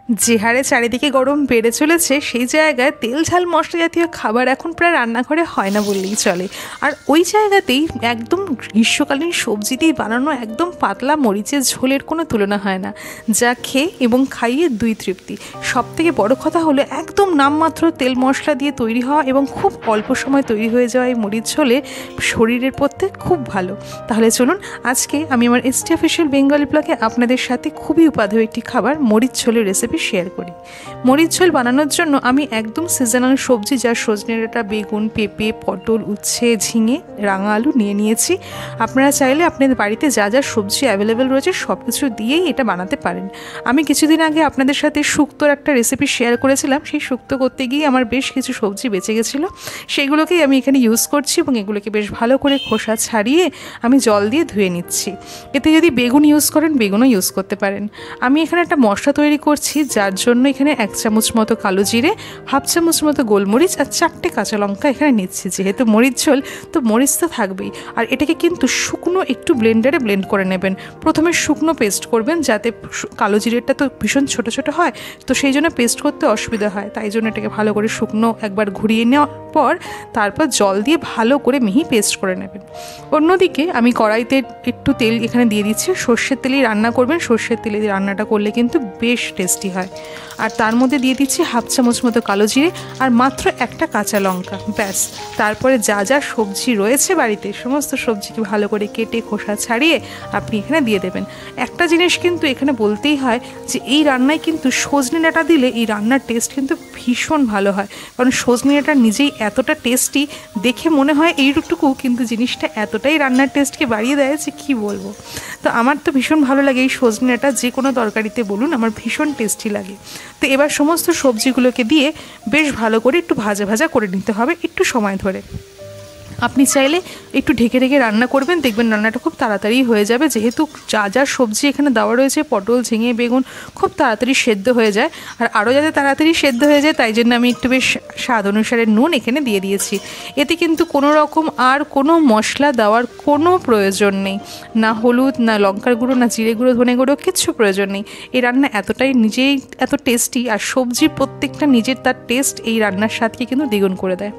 যে হারে চারিদিকে গরম বেড়ে চলেছে সেই জায়গায় তেল ঝাল মশলা জাতীয় খাবার এখন প্রায় রান্নাঘরে হয় না বললেই চলে। আর ওই জায়গাতেই একদম গ্রীষ্মকালীন সবজি দিয়ে বানানো একদম পাতলা মরিচের ঝোলের কোনো তুলনা হয় না, যা খেয়ে এবং খাইয়ে দুই তৃপ্তি। সবথেকে বড় কথা হলো একদম নামমাত্র তেল মশলা দিয়ে তৈরি হওয়া এবং খুব অল্প সময় তৈরি হয়ে যাওয়া এই মরিচ ঝোলে শরীরের পক্ষে খুব ভালো। তাহলে চলুন আজকে আমি আমার এসটি অফিসিয়াল বেঙ্গলি ব্লগে আপনাদের সাথে খুবই উপাদেয় একটি খাবার মরিচ ঝোলের রেসিপি শেয়ার করি। মরিচ ঝোল বানানোর জন্য আমি একদম সিজনাল সবজি যা সজনে ডাঁটা, বেগুন, পেঁপে, পটল, উচ্ছে, ঝিঙে, রাঙা আলু নিয়ে নিয়েছি। আপনারা চাইলে আপনাদের বাড়িতে যা যা সবজি অ্যাভেলেবেল রয়েছে সব কিছু দিয়েই এটা বানাতে পারেন। আমি কিছুদিন আগে আপনাদের সাথে শুক্তোর একটা রেসিপি শেয়ার করেছিলাম। সেই শুক্তো করতে গিয়ে আমার বেশ কিছু সবজি বেঁচে গেছিলো, সেগুলোকেই আমি এখানে ইউজ করছি এবং এগুলোকে বেশ ভালো করে খোসা ছাড়িয়ে আমি জল দিয়ে ধুয়ে নিচ্ছি। এতে যদি বেগুন ইউজ করেন বেগুনও ইউজ করতে পারেন। আমি এখানে একটা মশলা তৈরি করছি, যার জন্য এখানে 1 চামচ মতো কালো জিরে, 1/2 চামচ মতো গোলমরিচ আর 4টে কাঁচা লঙ্কা এখানে নিচ্ছি। যেহেতু মরিচ ঝোল তো মরিচ তো থাকবেই। আর এটাকে কিন্তু শুকনো একটু ব্লেন্ডারে ব্লেন্ড করে নেবেন। প্রথমে শুকনো পেস্ট করবেন, যাতে কালো জিরেটা তো ভীষণ ছোট ছোট হয়, তো সেই জন্য পেস্ট করতে অসুবিধা হয়। তাই জন্য এটাকে ভালো করে শুকনো একবার ঘুরিয়ে নেওয়ার পর তারপর জল দিয়ে ভালো করে মিহি পেস্ট করে নেবেন। অন্যদিকে আমি কড়াইতে একটু তেল এখানে দিয়ে দিচ্ছি। সর্ষের তেলেই রান্না করবেন, সর্ষের তেলে দিয়ে রান্নাটা করলে কিন্তু বেশ টেস্টি হয়। আর তার মধ্যে দিয়ে দিচ্ছি 1/2 চামচ মতো কালো জিরে আর মাত্র একটা কাঁচা লঙ্কা, ব্যাস। তারপরে যা যা সবজি রয়েছে বাড়িতে সমস্ত সবজিকে ভালো করে কেটে খোসা ছাড়িয়ে আপনি এখানে দিয়ে দেবেন। একটা জিনিস কিন্তু এখানে বলতেই হয় যে এই রান্নায় কিন্তু সজনে ডাঁটা দিলে এই রান্নার টেস্ট কিন্তু ভীষণ ভালো হয়। কারণ সজনে ডাঁটা নিজেই এতটা টেস্টি, দেখে মনে হয় এইটুকু, কিন্তু জিনিসটা এতটাই রান্নার টেস্টকে বাড়িয়ে দেয় যে কী বলবো। তো আমার তো ভীষণ ভালো লাগে এই সজনে ডাঁটা, যে কোনো তরকারিতে বলুন আমার ভীষণ টেস্টি লাগে। তো এবার সমস্ত সবজিগুলোকে দিয়ে বেশ ভালো করে একটু ভাজা ভাজা করে নিতে হবে একটু সময় ধরে। আপনি চাইলে একটু ঢেকে ঢেকে রান্না করবেন, দেখবেন রান্নাটা খুব তাড়াতাড়ি হয়ে যাবে। যেহেতু যা যা সবজি এখানে দেওয়া রয়েছে, পটল, ঝিঙে, বেগুন খুব তাড়াতাড়ি সেদ্ধ হয়ে যায়। আর আরও যাতে তাড়াতাড়ি সেদ্ধ হয়ে যায় তাই জন্য আমি একটু বেশ স্বাদ অনুসারে নুন এখানে দিয়ে দিয়েছি। এতে কিন্তু কোনো রকম আর কোনো মশলা দেওয়ার কোনো প্রয়োজন নেই, না হলুদ, না লঙ্কার গুঁড়ো, না জিরে গুঁড়ো, ধনে গুঁড়ো, কিচ্ছু প্রয়োজন নেই। এই রান্না এতটাই নিজেই এত টেস্টি, আর সবজির প্রত্যেকটা নিজের তার টেস্ট এই রান্নার স্বাদকে কিন্তু দ্বিগুণ করে দেয়।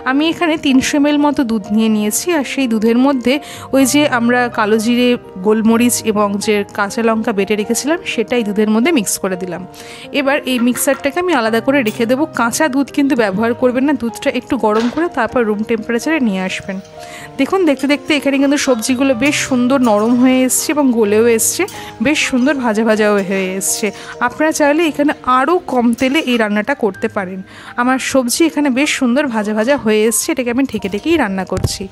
আমি এখানে 300 ml মতো দুধ নিয়ে নিয়েছি, আর সেই দুধের মধ্যে ওই যে আমরা কালো জিরে, গোলমরিচ এবং যে কাঁচা লঙ্কা বেটে রেখেছিলাম সেটাই দুধের মধ্যে মিক্স করে দিলাম। এবার এই মিক্সারটাকে আমি আলাদা করে রেখে দেবো। কাঁচা দুধ কিন্তু ব্যবহার করবেন না, দুধটা একটু গরম করে তারপর রুম টেম্পারেচারে নিয়ে আসবেন। দেখুন দেখতে দেখতে এখানে কিন্তু সবজিগুলো বেশ সুন্দর নরম হয়ে এসছে এবং গলেও এসছে, বেশ সুন্দর ভাজা ভাজাও হয়ে এসছে। আপনারা চাইলে এখানে আরও কম তেলে এই রান্নাটা করতে পারেন। আমার সবজি এখানে বেশ সুন্দর ভাজা ভাজা হয়ে এসছে, এটাকে আমি ঢেকে ঢেকেই রান্না করছি।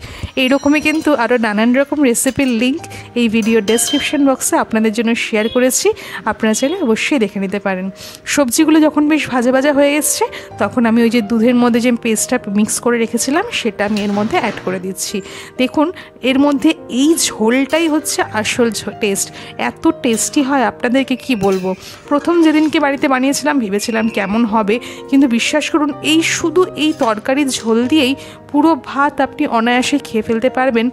এইরকমই কিন্তু আরও নানান রকম রেসিপির লিঙ্ক এই ভিডিও ডেসক্রিপশন বক্সে আপনাদের জন্য শেয়ার করেছি, আপনারা চাইলে অবশ্যই দেখে নিতে পারেন। সবজিগুলো যখন বেশ ভাজা ভাজা হয়ে এসছে তখন আমি ওই যে দুধের মধ্যে যে পেস্টটা মিক্স করে রেখেছিলাম সেটা আমি এর মধ্যে অ্যাড করে দিচ্ছি। দেখুন এর মধ্যে এই ঝোলটাই হচ্ছে আসল টেস্ট, এত টেস্টি হয় আপনাদেরকে কি বলবো। প্রথম যেদিনকে বাড়িতে বানিয়েছিলাম ভেবেছিলাম কেমন হবে, কিন্তু বিশ্বাস করুন এই শুধু এই তরকারির ঝোল দিয়েই পুরো ভাত আপনি অনায়াসে খেয়ে ফেলতে পারবেন।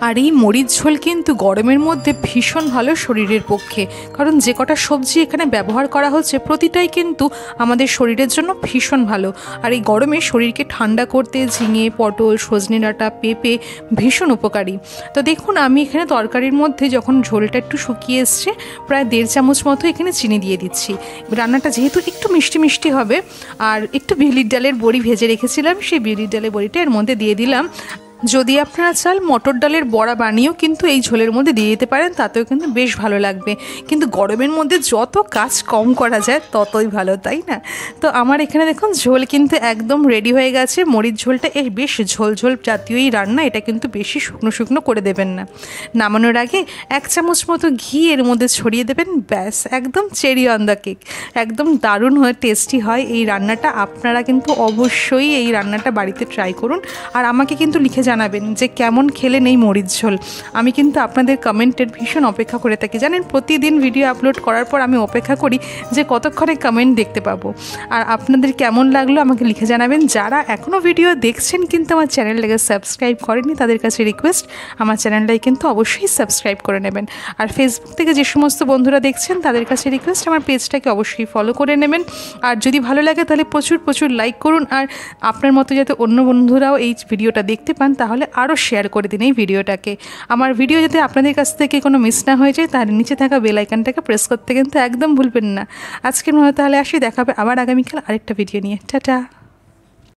আর এই মরিচ ঝোল কিন্তু গরমের মধ্যে ভীষণ ভালো শরীরের পক্ষে, কারণ যে কটা সবজি এখানে ব্যবহার করা হচ্ছে প্রতিটাই কিন্তু আমাদের শরীরের জন্য ভীষণ ভালো। আর এই গরমে শরীরকে ঠান্ডা করতে ঝিঙে, পটল, সজনে ডাঁটা, পেঁপে ভীষণ উপকারী। তো দেখুন আমি এখানে তরকারির মধ্যে যখন ঝোলটা একটু শুকিয়ে এসছে প্রায় 1.5 চামচ মতো এখানে চিনি দিয়ে দিচ্ছি। রান্নাটা যেহেতু একটু মিষ্টি মিষ্টি হবে, আর একটু বিউলির ডালের বড়ি ভেজে রেখেছিলাম, সেই বিউলির ডালের বড়িটা এর মধ্যে দিয়ে দিলাম। যদি আপনারা চান মটর ডালের বড়া বানিয়েও কিন্তু এই ঝোলের মধ্যে দিয়ে দিতে পারেন, তাতেও কিন্তু বেশ ভালো লাগবে। কিন্তু গরমের মধ্যে যত কাজ কম করা যায় ততই ভালো, তাই না? তো আমার এখানে দেখুন ঝোল কিন্তু একদম রেডি হয়ে গেছে। মরিচ ঝোলটা বেশ ঝোল ঝোল জাতীয়ই রান্না, এটা কিন্তু বেশি শুকনো শুকনো করে দেবেন না। নামানোর আগে 1 চামচ মতো ঘি এর মধ্যে ছড়িয়ে দেবেন, ব্যাস একদম চেরি অন দ্য কেক। একদম দারুণ হয়ে টেস্টি হয় এই রান্নাটা। আপনারা কিন্তু অবশ্যই এই রান্নাটা বাড়িতে ট্রাই করুন, আর আমাকে কিন্তু লিখে জানাবেন যে কেমন খেলেন এই মরিচ ঝোল। আমি কিন্তু আপনাদের কমেন্টের ভীষণ অপেক্ষা করে থাকি। জানেন, প্রতিদিন ভিডিও আপলোড করার পর আমি অপেক্ষা করি যে কতক্ষণে কমেন্ট দেখতে পাবো। আর আপনাদের কেমন লাগলো আমাকে লিখে জানাবেন। যারা এখনও ভিডিও দেখছেন কিন্তু আমার চ্যানেলটাকে সাবস্ক্রাইব করেননি, তাদের কাছে রিকোয়েস্ট আমার চ্যানেলটাকে কিন্তু অবশ্যই সাবস্ক্রাইব করে নেবেন। আর ফেসবুক থেকে যে সমস্ত বন্ধুরা দেখছেন তাদের কাছে রিকোয়েস্ট আমার পেজটাকে অবশ্যই ফলো করে নেবেন। আর যদি ভালো লাগে তাহলে প্রচুর প্রচুর লাইক করুন। আর আপনার মতো যাতে অন্য বন্ধুরাও এই ভিডিওটা দেখতে পান তাহলে আরও শেয়ার করে দিন এই ভিডিওটাকে। আমার ভিডিও যাতে আপনাদের কাছ থেকে কোনো মিস না হয়ে যায় তার নিচে থাকা বেল আইকনটাকে প্রেস করতে কিন্তু একদম ভুলবেন না। আজকের মতো তাহলে আসি, দেখাবে আবার আগামীকাল আরেকটা ভিডিও নিয়ে। টাটা।